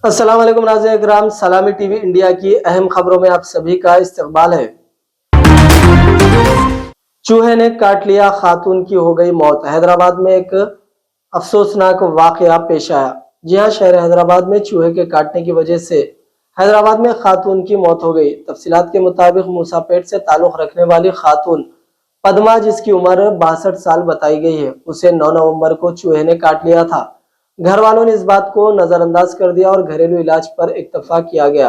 अस्सलाम वालेकुम नाज़रीन इकराम, सलामी टीवी इंडिया की अहम खबरों में आप सभी का इस्तकबाल है। चूहे ने काट लिया, खातून की हो गई मौत। हैदराबाद में एक अफसोसनाक वाकया पेश आया। जी हां, शहर हैदराबाद में चूहे के काटने की वजह से हैदराबाद में खातून की मौत हो गई। तफसीलात के मुताबिक मूसापेट से ताल्लुक रखने वाली खातून पद्मा, जिसकी उम्र 62 साल बताई गई है, उसे 9 नवंबर को चूहे ने काट लिया था। घर वालों ने इस बात को नजरअंदाज कर दिया और घरेलू इलाज पर इत्तफा किया गया।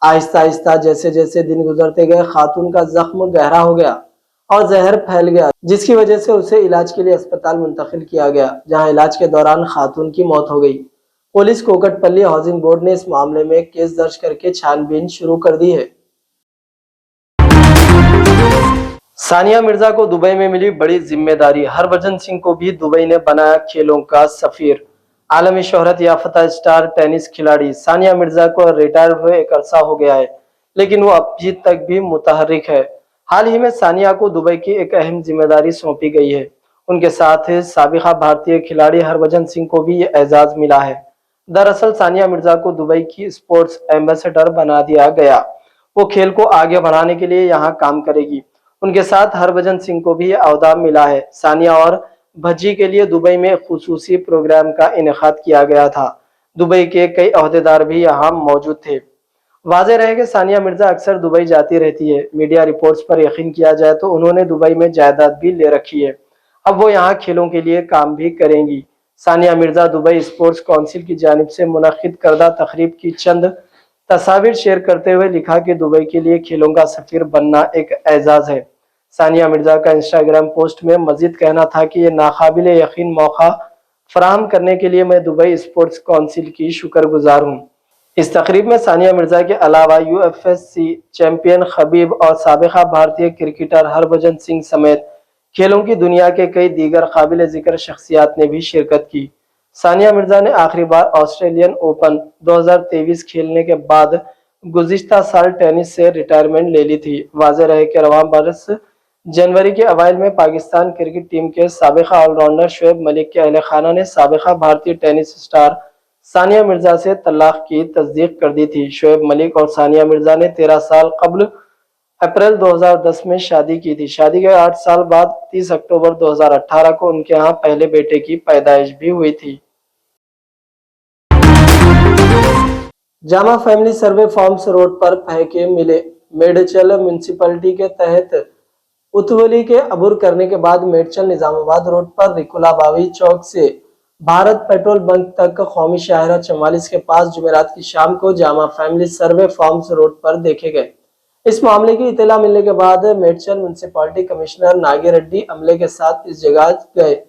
आहिस्ता आहिस्ता जैसे जैसे दिन गुजरते गए, खातून का जख्म गहरा हो गया और जहर फैल गया, जिसकी वजह से उसे इलाज के लिए अस्पताल मुंतकिल किया गया, जहां इलाज के दौरान खातून की मौत हो गई। पुलिस कोकटपल्ली हाउसिंग बोर्ड ने इस मामले में केस दर्ज करके छानबीन शुरू कर दी है। सानिया मिर्जा को दुबई में मिली बड़ी जिम्मेदारी। हरभजन सिंह को भी दुबई ने बनाया खेलों का सफीर। आलमी शोहरत याफ्ता स्टार टेनिस खिलाड़ी सानिया मिर्जा को रिटायर हुए एक अरसा हो गया है, लेकिन वो अभी तक भी मुतहर्रिक है। हाल ही में सानिया को दुबई की एक अहम जिम्मेदारी सौंपी गई है। उनके साथ साबिका भारतीय खिलाड़ी हरभजन सिंह को भी ये एजाज मिला है। दरअसल सानिया मिर्जा को दुबई की स्पोर्ट्स एम्बेसडर बना दिया गया। वो खेल को आगे बढ़ाने के लिए यहाँ काम करेगी। उनके साथ हरभजन सिंह को भी अहदा मिला है। सानिया और भज्जी के लिए दुबई में खुसूसी प्रोग्राम का इनेकाद किया गया था। दुबई के कई अहदेदार भी यहाँ मौजूद थे। वाज़ेह रहे कि सानिया मिर्जा अक्सर दुबई जाती रहती है। मीडिया रिपोर्ट्स पर यकीन किया जाए तो उन्होंने दुबई में जायदाद भी ले रखी है। अब वो यहाँ खेलों के लिए काम भी करेंगी। Sania Mirza Dubai sports council की जानिब से मुनक्किद करदा तकरीब की चंद तस्वीर शेयर करते हुए लिखा कि दुबई के लिए खेलों का सफीर बनना एक एजाज है। सानिया मिर्जा का इंस्टाग्राम पोस्ट में मजीद कहना था कि यह नाकाबिल यकीन मौका फराहम करने के लिए मैं दुबई स्पोर्ट्स काउंसिल की शुक्रगुजार हूँ। इस तकरीब में सानिया मिर्जा के अलावा UFC चैंपियन खबीब और साबिका भारतीय क्रिकेटर हरभजन सिंह समेत खेलों की दुनिया के कई दीगर काबिल जिक्र शख्सियात ने भी शिरकत की। सानिया मिर्जा ने आखिरी बार ऑस्ट्रेलियन ओपन 2023 खेलने के बाद गुज़िश्ता साल टेनिस से रिटायरमेंट ले ली थी। वाज़ेह रहे कि रवां बरस जनवरी के अवाइल में पाकिस्तान क्रिकेट टीम के साबिका ऑलराउंडर शोएब मलिक के अहले खाना ने साबिका भारतीय टेनिस स्टार सानिया मिर्जा से तलाक की तस्दीक कर दी थी। शोएब मलिक और सानिया मिर्जा ने 13 साल कबल अप्रैल 2010 में शादी की थी। शादी के 8 साल बाद 30 अक्टूबर 2018 को उनके यहाँ पहले बेटे की पैदाइश भी हुई थी। जामा फैमिली सर्वे फॉर्म्स रोड पर फेंके मिले। मेडचल म्यूनिसिपैलिटी के तहत उतवली के अबूर करने के बाद मेडचल निजामाबाद रोड पर रिकुलाबावी चौक से भारत पेट्रोल बंक तक कौमी शाहरा 44 के पास जुमेरात की शाम को जामा फैमिली सर्वे फॉर्म्स रोड पर देखे गए। इस मामले की इतला मिलने के बाद मेडचल म्यूनिसिपैलिटी कमिश्नर नागिरेड्डी अमले के साथ इस जगह गए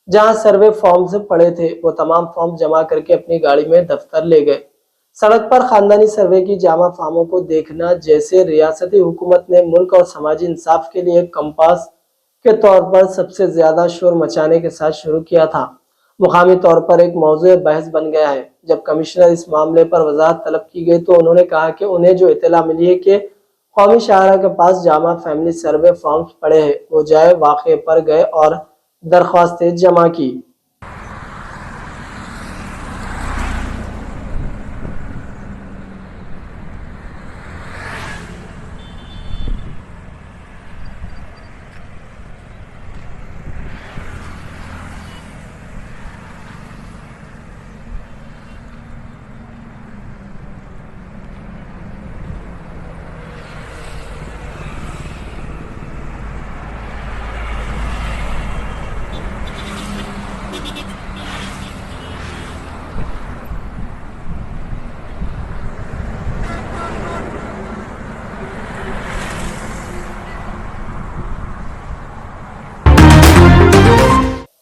जहां सर्वे फॉर्म्स पड़े थे। वो तमाम फॉर्म जमा करके अपनी गाड़ी में दफ्तर ले गए। सड़क पर खानदानी सर्वे की जामा फार्मों को देखना जैसे रियासती हुकूमत ने मुल्क और समाजी इंसाफ के लिए कंपास के तौर पर सबसे ज्यादा शोर मचाने के साथ शुरू किया था, मुकामी तौर पर एक मौजूद बहस बन गया है। जब कमिश्नर इस मामले पर वजाहत तलब की गई तो उन्होंने कहा कि उन्हें जो इतला मिली है कि कौमी शाहरा के पास जामा फैमिली सर्वे फॉर्म्स पड़े हैं, वो जाए वाक़े पर गए और दरख्वास्तें जमा की।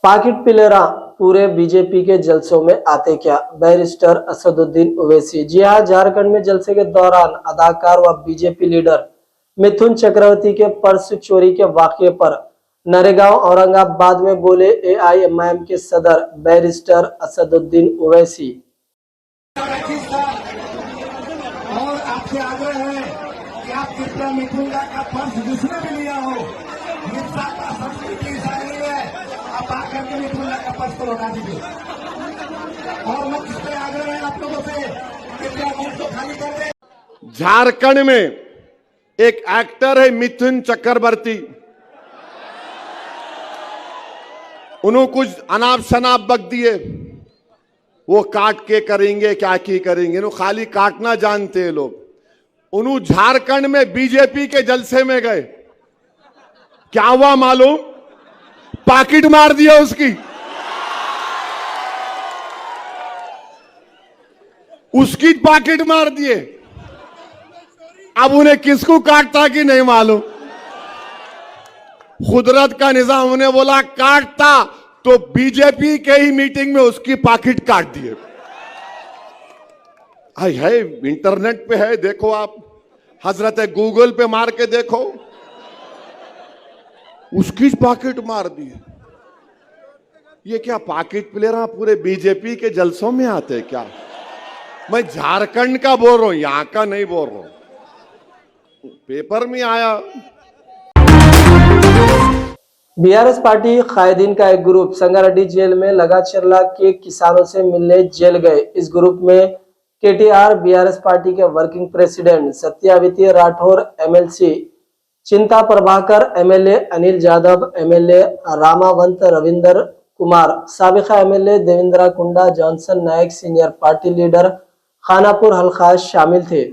पाकिट पिलरा पूरे बीजेपी के जलसों में आते क्या? बैरिस्टर असदुद्दीन ओवैसी। जी हां, झारखंड में जलसे के दौरान अदाकार व बीजेपी लीडर मिथुन चक्रवर्ती के पर्स चोरी के वाकये पर नरेगांव औरंगाबाद में बोले AIMIM के सदर बैरिस्टर असदुद्दीन ओवैसी। और आपसे आग्रह है कि आप कृपया मिथुन का पर्स जिसने भी लिया हो, मिर्जा का संस्कृति ऐसा नहीं है, आप आकर के मिथुन का पर्स को लौटा दीजिए। और मुझसे आग्रह है आप लोगों से कृपया मंच को खाली कर दें। झारखंड में एक एक्टर है मिथुन चक्रवर्ती, उन्होंने कुछ अनाप शनाप बक दिए, वो काट के करेंगे क्या की करेंगे, इन्हों खाली काटना जानते हैं लोग। उन्होंने झारखंड में बीजेपी के जलसे में गए, क्या हुआ मालूम? पाकिट मार दिया उसकी, उसकी पाकिट मार दिए। अब उन्हें किसको काटता कि नहीं मालूम। कुदरत का निजाम, उन्हें बोला काटता तो बीजेपी के ही मीटिंग में उसकी पाकिट काट दिए। है इंटरनेट पे है, देखो आप, हजरत गूगल पे मार के देखो, उसकी पाकिट मार दी। ये क्या पाकिट प्लेयर पूरे बीजेपी के जलसों में आते हैं क्या? मैं झारखंड का बोल रहा हूं, यहां का नहीं बोल रहा हूं, पेपर में आया। बीआरएस पार्टी कायदीन का एक ग्रुप संगारेड्डी जेल में लगाचर्ला के किसानों से मिलने जेल गए। इस ग्रुप में केटीआर बीआरएस पार्टी के working president Satyavathi Rathod, MLC Chinta Prabhakar, MLA Anil Jadhav, MLA Ramavanth Ravinder Kumar, साबिका MLA Devender Kunda, Johnson Nayak, senior party leader Khanapur हल्का शामिल थे।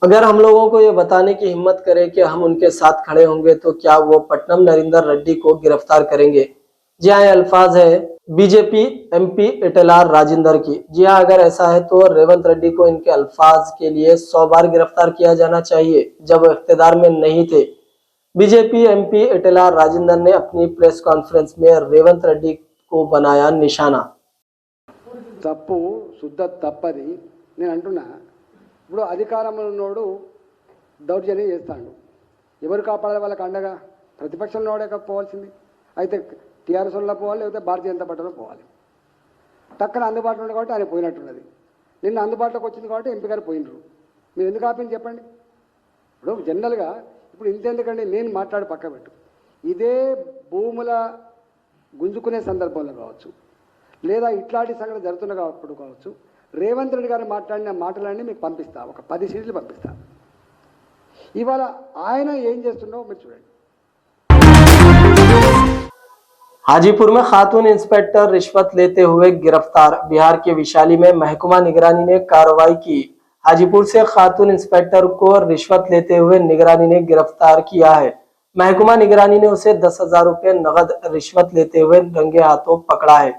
अगर हम लोगों को ये बताने की हिम्मत करें कि हम उनके साथ खड़े होंगे तो क्या वो पट्टनम नरेंद्र रेड्डी को गिरफ्तार करेंगे? जी हाँ, ये अल्फाज है बीजेपी एमपी इटेलार राजेंद्र की। जी हाँ, अगर ऐसा है तो रेवंत रेड्डी को इनके अल्फाज के लिए 100 बार गिरफ्तार किया जाना चाहिए जब वो इख्तियार में नहीं थे। बीजेपी एमपी इटेलार राजेंद्र ने अपनी प्रेस कॉन्फ्रेंस में रेवंत रेड्डी को बनाया निशाना। తప్పు శుద్ధ తప్పది నేను అంటున్నా। ఇప్పుడు అధికారంలో ఉన్నోడు దౌర్జన్యం చేస్తాడు, ఎవరు కాపాడాలి వాళ్ళకి అండగా? ప్రతిపక్షంలో పోవాల్సింది అయితే టీఆర్ఎస్ వల్ల పోవాలి, లేకపోతే భారతీయ జనతా పార్టీలో పోవాలి। టక్కన అందుబాటులో ఉంది కాబట్టి ఆయన పోయినట్టున్నది, నిన్న అందుబాటులోకి వచ్చింది కాబట్టి ఎంపీ గారు పోయినరు, మీరు ఎందుకు ఆపింది చెప్పండి? ఇప్పుడు జనరల్గా ఇప్పుడు ఇంతెందుకండి, నేను మాట్లాడి పక్క పెట్టు, ఇదే భూముల గుంజుకునే సందర్భంలో కావచ్చు, లేదా ఇట్లాంటి సంఘటన జరుగుతున్నప్పుడు కావచ్చు, రేవంత్ రెడ్డి గారు మాట్లాడిన మాటలన్నీ మీకు పంపిస్తా, ఒక 10 సీట్లు పంపిస్తా। ఇవాళ ఆయన ఏం చేస్తుండో మీరు చూడండి। हाजीपुर में खातून इंस्पेक्टर रिश्वत लेते हुए गिरफ्तार। बिहार के विशाली में महकमा निगरानी ने कार्रवाई की। हाजीपुर से खातून इंस्पेक्टर को रिश्वत लेते हुए निगरानी ने गिरफ्तार किया है। महकमा निगरानी ने उसे 10,000 रुपए नगद रिश्वत लेते हुए रंगे हाथों पकड़ा है।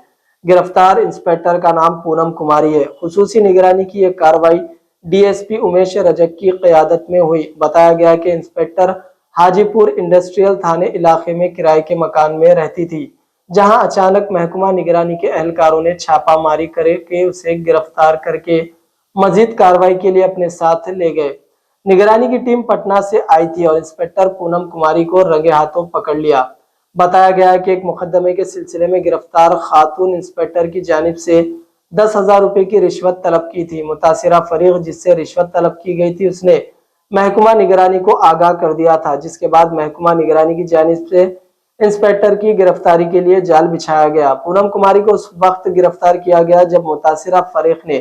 गिरफ्तार इंस्पेक्टर का नाम पूनम कुमारी है। खुसूसी निगरानी की यह कार्रवाई डीएसपी उमेश रजक की क़यादत में हुई। बताया गया कि इंस्पेक्टर हाजीपुर इंडस्ट्रियल थाने इलाके में किराए के मकान में रहती थी, जहां अचानक महकमा निगरानी के एहलकारों ने छापामारी करके उसे गिरफ्तार करके मजीद कार्रवाई के लिए अपने साथ ले गए। निगरानी की टीम पटना से आई थी और इंस्पेक्टर पूनम कुमारी को रंगे हाथों पकड़ लिया। बताया गया है कि एक मुकदमे के सिलसिले में गिरफ्तार खातून इंस्पेक्टर की जानिब से 10,000 रुपए की रिश्वत तलब की थी। मुतासिरा फरीक जिससे रिश्वत तलब की गई थी उसने महकमा निगरानी को आगाह कर दिया था, जिसके बाद महकमा निगरानी की जानिब से इंस्पेक्टर की गिरफ्तारी के लिए जाल बिछाया गया। पूनम कुमारी को उस वक्त गिरफ्तार किया गया जब मुतासिरा फरीक ने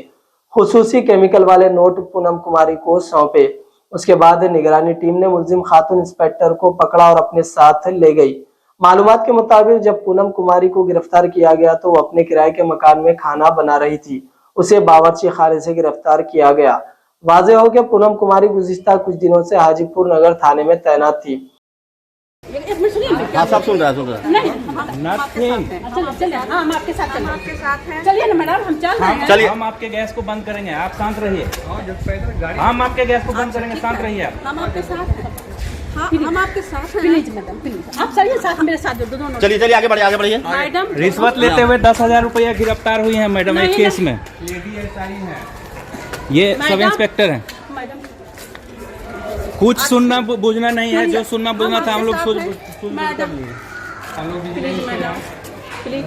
खुसूसी केमिकल वाले नोट पूनम कुमारी को सौंपे। उसके बाद निगरानी टीम ने मुलजिम खातून इंस्पेक्टर को पकड़ा और अपने साथ ले गई। मालूमात के मुताबिक जब पूनम कुमारी को गिरफ्तार किया गया तो वो अपने किराए के मकान में खाना बना रही थी। उसे बावर्ची खाने से गिरफ्तार किया गया। वाज़े हो कि पूनम कुमारी गुज़िश्ता कुछ दिनों से हाजीपुर नगर थाने में तैनात थी। हाँ, सब सुन रहा है नहीं चलिए, हाँ हम आपके साथ हैं। चलिए ना मैडम, हम चल रहे हैं। चलिए, हम आपके गैस को बंद करेंगे, आप शांत रहिए। हम आपके गैस को बंद करेंगे, शांत रहिए आप। हम आपके साथ हैं। हाँ, हम आपके साथ हैं। प्लीज मैडम, प्लीज आप चलिए साथ, मेरे साथ जो दोनों। चलिए चलिए आगे बढ़िए, आगे बढ़िए। मैडम रिश्वत लेते हुए 10,000 रुपया गिरफ्तार हुई है मैडम एक केस में। ये सब इंस्पेक्टर हैं। मैडम कुछ सुनना बुझना नहीं है, जो सुनना बुझना था हम लोग सुन madam please madam please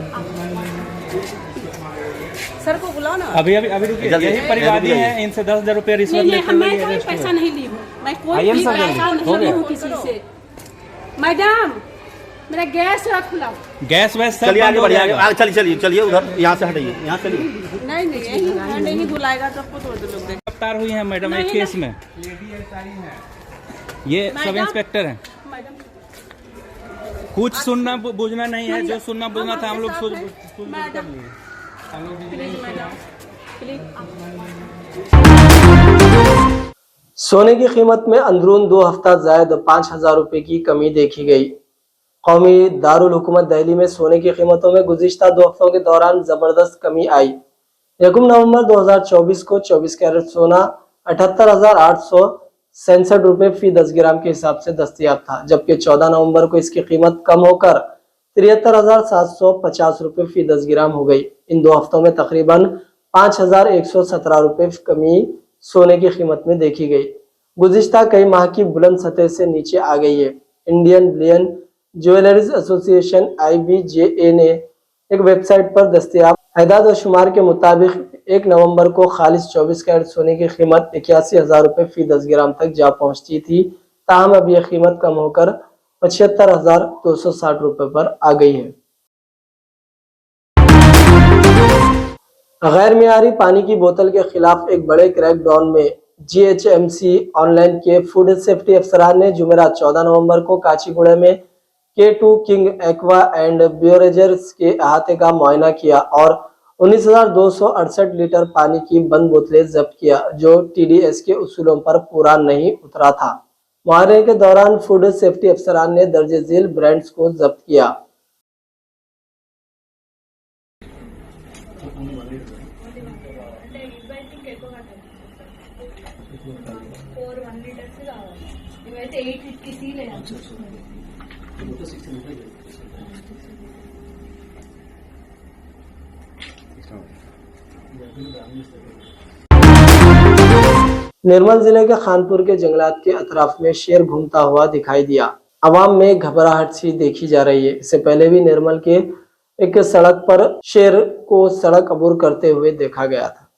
sir को बुलाओ ना। अभी अभी अभी रुकिए, यही परिवादी हैं, इनसे 10,000 रुपया रिश्वत नहीं लेते मैं हुए कोई अरेस्ट पैसा हुए। नहीं ली हूँ, मैं कोई आइए भी सर, पैसा हो नहीं गया। हूँ किसी से। मैडम मेरा गैस थोड़ा खुला। गैस वैस सब चलिए बंद आगे हो बढ़िए, जाएगा। आगे चलिए चलिए चलिए, उधर यहाँ से हटाइए, यहाँ चलिए। नहीं यही नहीं बुलाएगा तो खुद वो लोग देख। गिरफ्तार हुई है मैडम एक नहीं, केस में। ये सब मैडम। इंस्पेक्टर हैं। मैडम कुछ सुनना बुझना नहीं है, जो सुनना बुझना था हम लोग आपके सुन साथ हैं। Madam please madam please. सोने की कीमत में अंदरून 2 हफ्ता जायद 5,000 रुपए की कमी देखी गई। कौमी दारुल हुकूमत दिल्ली में सोने की कीमतों में गुज़िश्ता 2 हफ्तों के दौरान जबरदस्त कमी आई। 1 नवंबर 2024 को 24 कैरेट सोना 78,867 रुपए फी 10 ग्राम के हिसाब से दस्तयाब था, जबकि 14 नवंबर को इसकी कीमत कम होकर 73,750 रुपए फी 10 ग्राम हो गई। इन 2 हफ्तों में तकरीबन 5,117 रुपए कमी सोने की कीमत में देखी गई। गुज़िश्ता कई माह की बुलंद सतह से नीचे आ गई है। Indian Boolean jewelleries association IBJA ने एक वेबसाइट पर दस्तयाब एदाद व शुमार के मुताबिक 1 नवंबर को खालिस 24 कैरेट सोने की कीमत 81,000 रुपए फी 10 ग्राम तक जा पहुंचती थी। ताहम अब यह कीमत कम होकर 75,260 रुपए पर आ गई है। गैर मियारी पानी की बोतल के खिलाफ एक बड़े क्रैकडाउन में GHMC ऑनलाइन के फूड सेफ्टी अफसरान ने जुमेरात 14 नवंबर को काचीगुड़ा में K2 किंग एक्वा एंड ब्यूरेजर्स के अहाते का मुआयना किया और 19,268 लीटर पानी की बंद बोतलें जब्त किया, जो TDS के उसूलों पर पूरा नहीं उतरा था। मुआयने के दौरान फूड सेफ्टी अफसरान ने दर्जे झेल ब्रांड्स को जब्त किया। निर्मल जिले के खानपुर के जंगलात के अतराफ में शेर घूमता हुआ दिखाई दिया। अवाम में घबराहट सी देखी जा रही है। इससे पहले भी निर्मल के एक सड़क पर शेर को सड़क अबूर करते हुए देखा गया था।